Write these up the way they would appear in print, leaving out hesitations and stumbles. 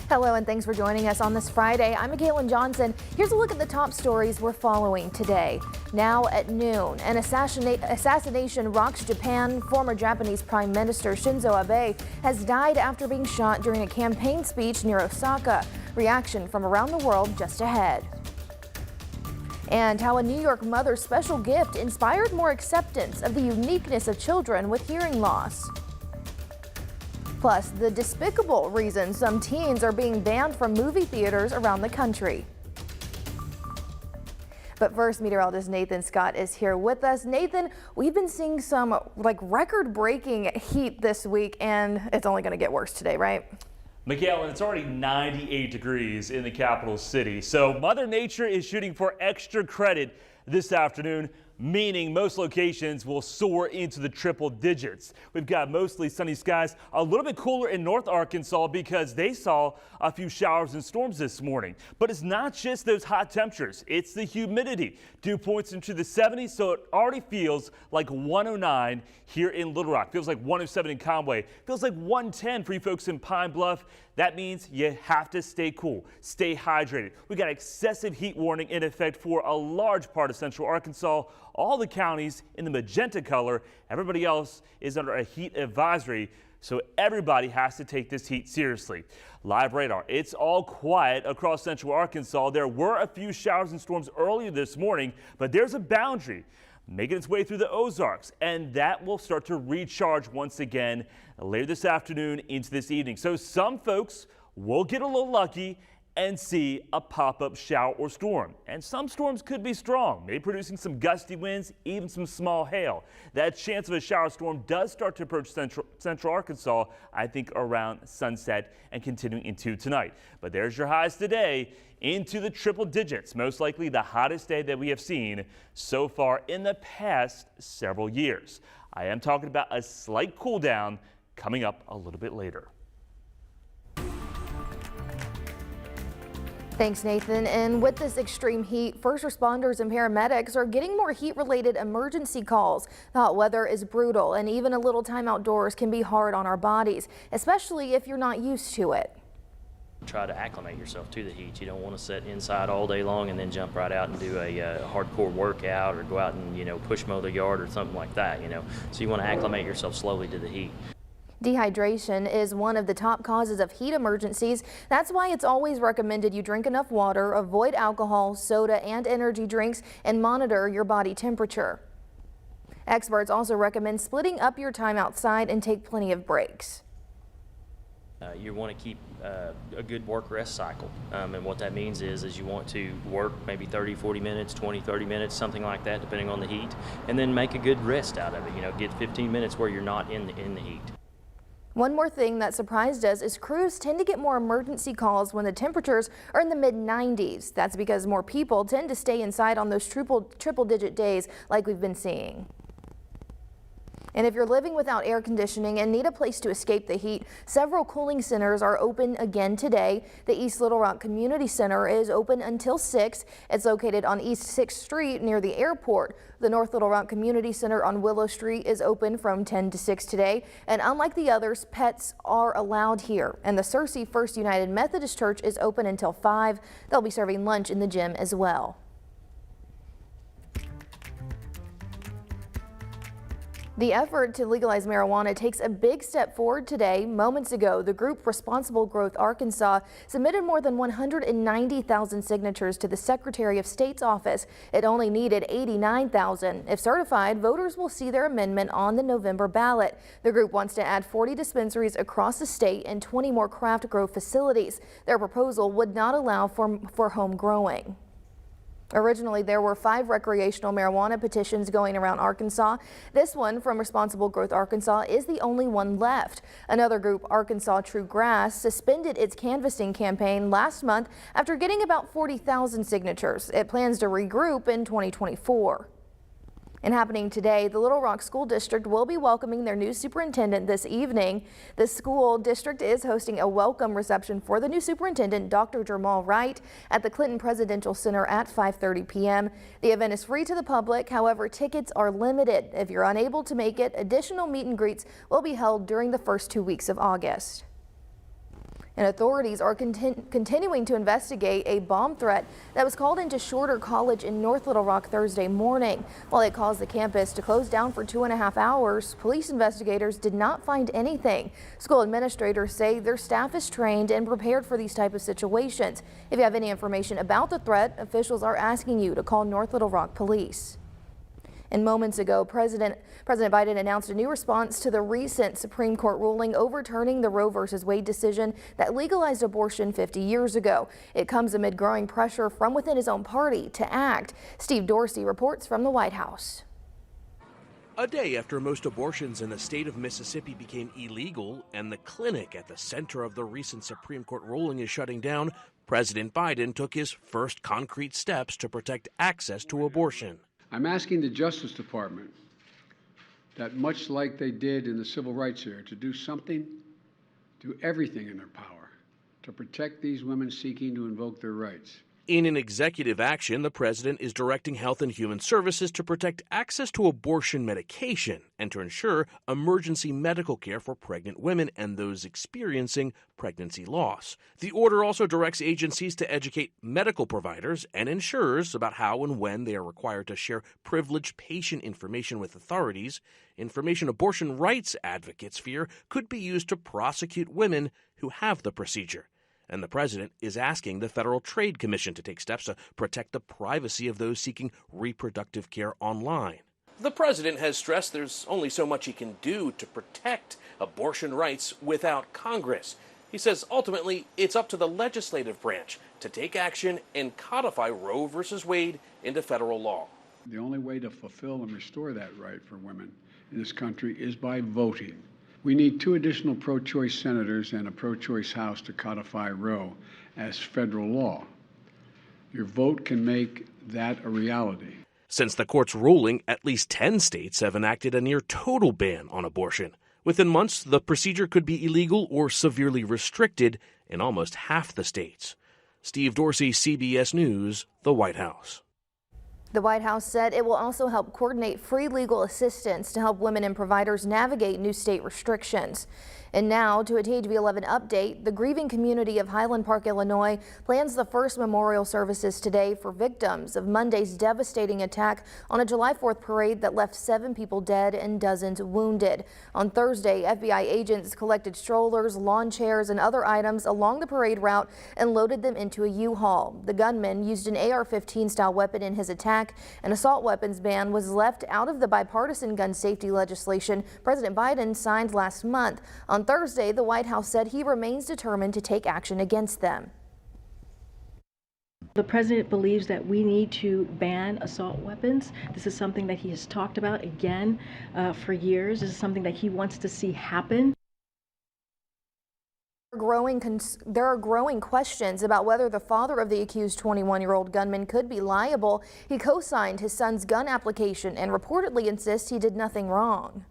Hello and thanks for joining us on this Friday. I'm Mackailyn Johnson. Here's a look at the top stories we're following today. Now at noon, an assassination rocks Japan. Former Japanese Prime Minister Shinzo Abe has died after being shot during a campaign speech near Osaka. Reaction from around the world just ahead. And how a New York mother's special gift inspired more acceptance of the uniqueness of children with hearing loss. Plus, the despicable reason some teens are being banned from movie theaters around the country. But first, meteorologist Nathan Scott is here with us. Nathan, we've been seeing some record-breaking heat this week, and it's only going to get worse today, right? Mackailyn, it's already 98 degrees in the capital city, so Mother Nature is shooting for extra credit this afternoon, meaning most locations will soar into the triple digits. We've got mostly sunny skies, a little bit cooler in North Arkansas because they saw a few showers and storms this morning. But it's not just those hot temperatures, it's the humidity. Dew points into the 70s, so it already feels like 109 here in Little Rock. Feels like 107 in Conway. Feels like 110 for you folks in Pine Bluff. That means you have to stay cool, stay hydrated. We got excessive heat warning in effect for a large part of central Arkansas. All the counties in the magenta color, everybody else is under a heat advisory, so everybody has to take this heat seriously. Live radar, it's all quiet across central Arkansas. There were a few showers and storms earlier this morning, but there's a boundary making its way through the Ozarks, and that will start to recharge once again later this afternoon into this evening. So some folks will get a little lucky and see a pop-up shower or storm. And some storms could be strong, maybe producing some gusty winds, even some small hail. That chance of a shower storm does start to approach central Arkansas, I think around sunset and continuing into tonight. But there's your highs today into the triple digits, most likely the hottest day that we have seen so far in the past several years. I am talking about a slight cool down coming up a little bit later. Thanks, Nathan. And with this extreme heat, first responders and paramedics are getting more heat-related emergency calls. The hot weather is brutal, and even a little time outdoors can be hard on our bodies, especially if you're not used to it. Try to acclimate yourself to the heat. You don't want to sit inside all day long and then jump right out and do a hardcore workout or go out and, push mow the yard or something like that, So you want to acclimate yourself slowly to the heat. Dehydration is one of the top causes of heat emergencies. That's why it's always recommended you drink enough water, avoid alcohol, soda, and energy drinks, and monitor your body temperature. Experts also recommend splitting up your time outside and take plenty of breaks. You want to keep a good work-rest cycle, and what that means is you want to work maybe 30, 40 minutes, 20, 30 minutes, something like that, depending on the heat, and then make a good rest out of it. Get 15 minutes where you're not in the heat. One more thing that surprised us is crews tend to get more emergency calls when the temperatures are in the mid-90s. That's because more people tend to stay inside on those triple-digit days like we've been seeing. And if you're living without air conditioning and need a place to escape the heat, several cooling centers are open again today. The East Little Rock Community Center is open until 6. It's located on East 6th Street near the airport. The North Little Rock Community Center on Willow Street is open from 10 to 6 today. And unlike the others, pets are allowed here. And the Searcy First United Methodist Church is open until 5. They'll be serving lunch in the gym as well. The effort to legalize marijuana takes a big step forward today. Moments ago, the group Responsible Growth Arkansas submitted more than 190,000 signatures to the Secretary of State's office. It only needed 89,000. If certified, voters will see their amendment on the November ballot. The group wants to add 40 dispensaries across the state and 20 more craft grow facilities. Their proposal would not allow for home growing. Originally, there were 5 recreational marijuana petitions going around Arkansas. This one from Responsible Growth Arkansas is the only one left. Another group, Arkansas True Grass, suspended its canvassing campaign last month after getting about 40,000 signatures. It plans to regroup in 2024. And happening today, the Little Rock School District will be welcoming their new superintendent this evening. The school district is hosting a welcome reception for the new superintendent, Dr. Jamal Wright, at the Clinton Presidential Center at 5:30 p.m. The event is free to the public. However, tickets are limited. If you're unable to make it, additional meet and greets will be held during the first 2 weeks of August. And authorities are continuing to investigate a bomb threat that was called into Shorter College in North Little Rock Thursday morning. While it caused the campus to close down for 2.5 hours, police investigators did not find anything. School administrators say their staff is trained and prepared for these type of situations. If you have any information about the threat, officials are asking you to call North Little Rock Police. And moments ago, President Biden announced a new response to the recent Supreme Court ruling overturning the Roe v. Wade decision that legalized abortion 50 years ago. It comes amid growing pressure from within his own party to act. Steve Dorsey reports from the White House. A day after most abortions in the state of Mississippi became illegal and the clinic at the center of the recent Supreme Court ruling is shutting down, President Biden took his first concrete steps to protect access to abortion. I'm asking the Justice Department that, much like they did in the civil rights era, to do everything in their power to protect these women seeking to invoke their rights. In an executive action, the president is directing Health and Human Services to protect access to abortion medication and to ensure emergency medical care for pregnant women and those experiencing pregnancy loss. The order also directs agencies to educate medical providers and insurers about how and when they are required to share privileged patient information with authorities. Information abortion rights advocates fear could be used to prosecute women who have the procedure. And the president is asking the Federal Trade Commission to take steps to protect the privacy of those seeking reproductive care online. The president has stressed there's only so much he can do to protect abortion rights without Congress. He says ultimately it's up to the legislative branch to take action and codify Roe v. Wade into federal law. The only way to fulfill and restore that right for women in this country is by voting. We need 2 additional pro-choice senators and a pro-choice House to codify Roe as federal law. Your vote can make that a reality. Since the court's ruling, at least 10 states have enacted a near total ban on abortion. Within months, the procedure could be illegal or severely restricted in almost half the states. Steve Dorsey, CBS News, the White House. The White House said it will also help coordinate free legal assistance to help women and providers navigate new state restrictions. And now to a THV11 update. The grieving community of Highland Park, Illinois plans the first memorial services today for victims of Monday's devastating attack on a July 4th parade that left 7 people dead and dozens wounded. On Thursday, FBI agents collected strollers, lawn chairs, and other items along the parade route and loaded them into a U-Haul. The gunman used an AR-15 style weapon in his attack. An assault weapons ban was left out of the bipartisan gun safety legislation President Biden signed last month. On Thursday, the White House said he remains determined to take action against them. The president believes that we need to ban assault weapons. This is something that he has talked about again for years. This is something that he wants to see happen. There are growing questions about whether the father of the accused 21-year-old gunman could be liable. He co-signed his son's gun application and reportedly insists he did nothing wrong.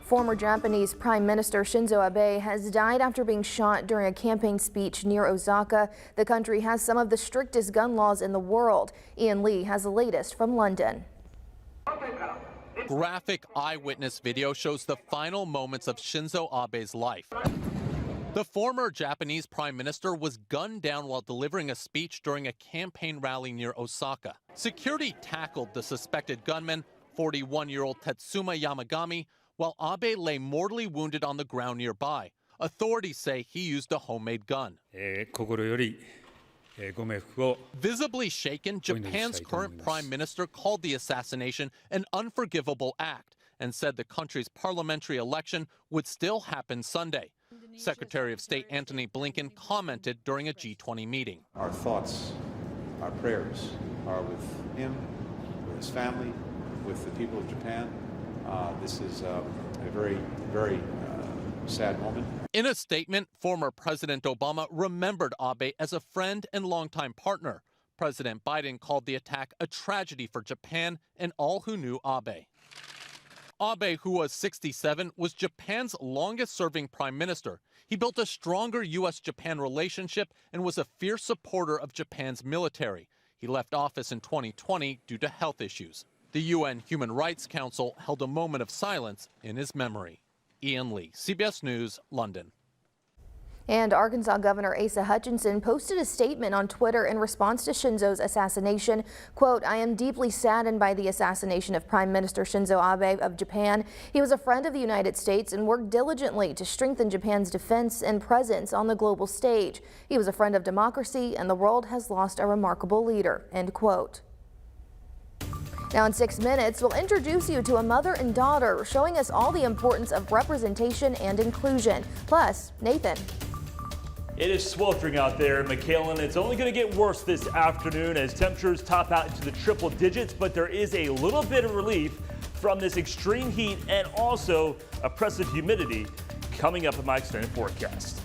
Former Japanese Prime Minister Shinzo Abe has died after being shot during a campaign speech near Osaka. The country has some of the strictest gun laws in the world. Ian Lee has the latest from London. Graphic eyewitness video shows the final moments of Shinzo Abe's life. The former Japanese prime minister was gunned down while delivering a speech during a campaign rally near Osaka. Security tackled the suspected gunman, 41-year-old Tetsuma Yamagami, while Abe lay mortally wounded on the ground nearby. Authorities say he used a homemade gun. Visibly shaken, Japan's current prime minister called the assassination an unforgivable act and said the country's parliamentary election would still happen Sunday. Secretary of State Antony Blinken commented during a G20 meeting. Our thoughts, our prayers are with him, with his family, with the people of Japan. This is a very, very sad moment. In a statement, former President Obama remembered Abe as a friend and longtime partner. President Biden called the attack a tragedy for Japan and all who knew Abe. Abe, who was 67, was Japan's longest-serving prime minister. He built a stronger U.S.-Japan relationship and was a fierce supporter of Japan's military. He left office in 2020 due to health issues. The UN Human Rights Council held a moment of silence in his memory. Ian Lee, CBS News, London. And Arkansas Governor Asa Hutchinson posted a statement on Twitter in response to Shinzo's assassination. Quote, "I am deeply saddened by the assassination of Prime Minister Shinzo Abe of Japan. He was a friend of the United States and worked diligently to strengthen Japan's defense and presence on the global stage. He was a friend of democracy, and the world has lost a remarkable leader." End quote. Now in 6 minutes, we'll introduce you to a mother and daughter showing us all the importance of representation and inclusion. Plus, Nathan. It is sweltering out there, Mackailyn. It's only going to get worse this afternoon as temperatures top out into the triple digits, but there is a little bit of relief from this extreme heat and also oppressive humidity coming up in my extended forecast.